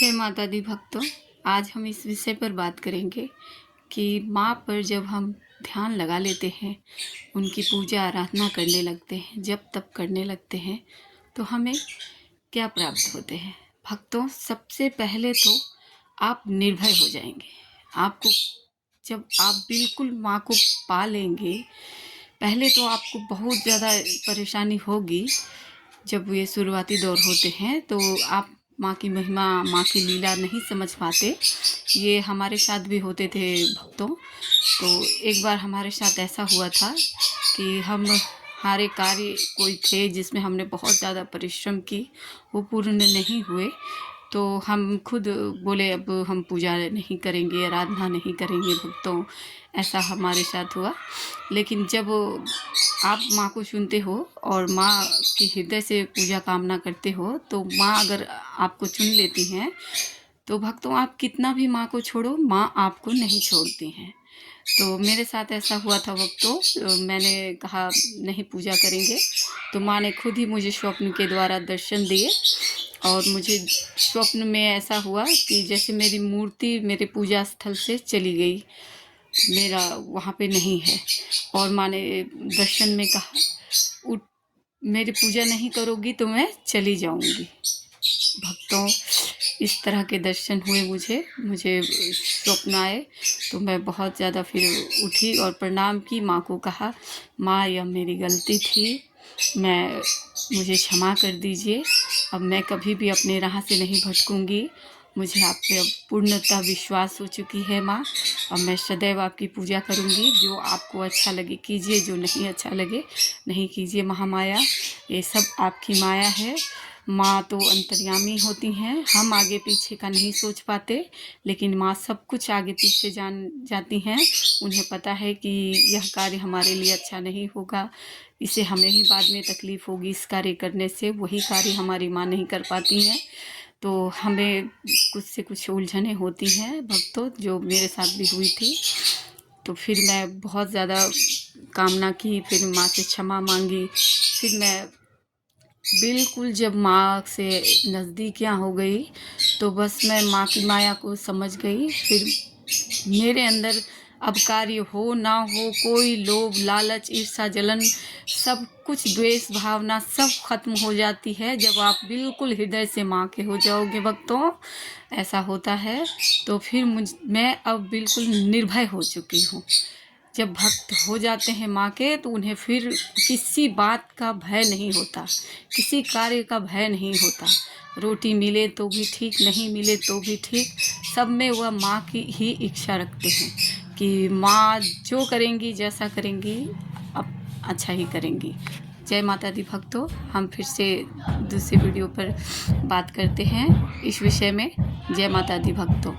जय माता दी भक्तों। आज हम इस विषय पर बात करेंगे कि माँ पर जब हम ध्यान लगा लेते हैं, उनकी पूजा आराधना करने लगते हैं, जब तब करने लगते हैं, तो हमें क्या प्राप्त होते हैं। भक्तों, सबसे पहले तो आप निर्भय हो जाएंगे। आपको जब आप बिल्कुल माँ को पा लेंगे, पहले तो आपको बहुत ज़्यादा परेशानी होगी। जब ये शुरुआती दौर होते हैं तो आप माँ की महिमा, माँ की लीला नहीं समझ पाते। ये हमारे साथ भी होते थे भक्तों। तो एक बार हमारे साथ ऐसा हुआ था कि हमारे कार्य कोई थे जिसमें हमने बहुत ज़्यादा परिश्रम की, वो पूर्ण नहीं हुए। तो हम खुद बोले अब हम पूजा नहीं करेंगे, आराधना नहीं करेंगे भक्तों। ऐसा हमारे साथ हुआ। लेकिन जब आप माँ को सुनते हो और माँ की हृदय से पूजा कामना करते हो, तो माँ अगर आपको चुन लेती हैं तो भक्तों आप कितना भी माँ को छोड़ो, माँ आपको नहीं छोड़ती हैं। तो मेरे साथ ऐसा हुआ था भक्तों। मैंने कहा नहीं पूजा करेंगे, तो माँ ने खुद ही मुझे स्वप्न के द्वारा दर्शन दिए। और मुझे स्वप्न में ऐसा हुआ कि जैसे मेरी मूर्ति मेरे पूजा स्थल से चली गई, मेरा वहाँ पे नहीं है। और माँ ने दर्शन में कहा उठ, मेरी पूजा नहीं करोगी तो मैं चली जाऊँगी। भक्तों, इस तरह के दर्शन हुए मुझे स्वप्न आए। तो मैं बहुत ज़्यादा फिर उठी और प्रणाम की, माँ को कहा माँ यह मेरी गलती थी, मुझे क्षमा कर दीजिए। अब मैं कभी भी अपने राह से नहीं भटकूंगी। मुझे आप पे अब पूर्णतः विश्वास हो चुकी है माँ। और मैं सदैव आपकी पूजा करूंगी। जो आपको अच्छा लगे कीजिए, जो नहीं अच्छा लगे नहीं कीजिए। महामाया, ये सब आपकी माया है। माँ तो अंतर्यामी होती हैं, हम आगे पीछे का नहीं सोच पाते, लेकिन माँ सब कुछ आगे पीछे जान जाती हैं। उन्हें पता है कि यह कार्य हमारे लिए अच्छा नहीं होगा, इसे हमें ही बाद में तकलीफ़ होगी इस कार्य करने से। वही कार्य हमारी माँ नहीं कर पाती हैं। तो हमें कुछ से कुछ उलझनें होती हैं भक्तों, जो मेरे साथ भी हुई थी। तो फिर मैं बहुत ज़्यादा कामना की, फिर माँ से क्षमा मांगी। फिर मैं बिल्कुल जब माँ से नज़दीकियाँ हो गई, तो बस मैं माँ की माया को समझ गई। फिर मेरे अंदर अब कार्य हो ना हो, कोई लोभ लालच ईर्ष्या जलन, सब कुछ द्वेष भावना सब खत्म हो जाती है जब आप बिल्कुल हृदय से माँ के हो जाओगे भक्तों। ऐसा होता है। तो फिर मैं अब बिल्कुल निर्भय हो चुकी हूँ। जब भक्त हो जाते हैं माँ के, तो उन्हें फिर किसी बात का भय नहीं होता, किसी कार्य का भय नहीं होता। रोटी मिले तो भी ठीक, नहीं मिले तो भी ठीक, सब में वह माँ की ही इच्छा रखते हैं कि माँ जो करेंगी, जैसा करेंगी, अब अच्छा ही करेंगी। जय माता दी भक्तों। हम फिर से दूसरे वीडियो पर बात करते हैं इस विषय में। जय माता दी भक्तों।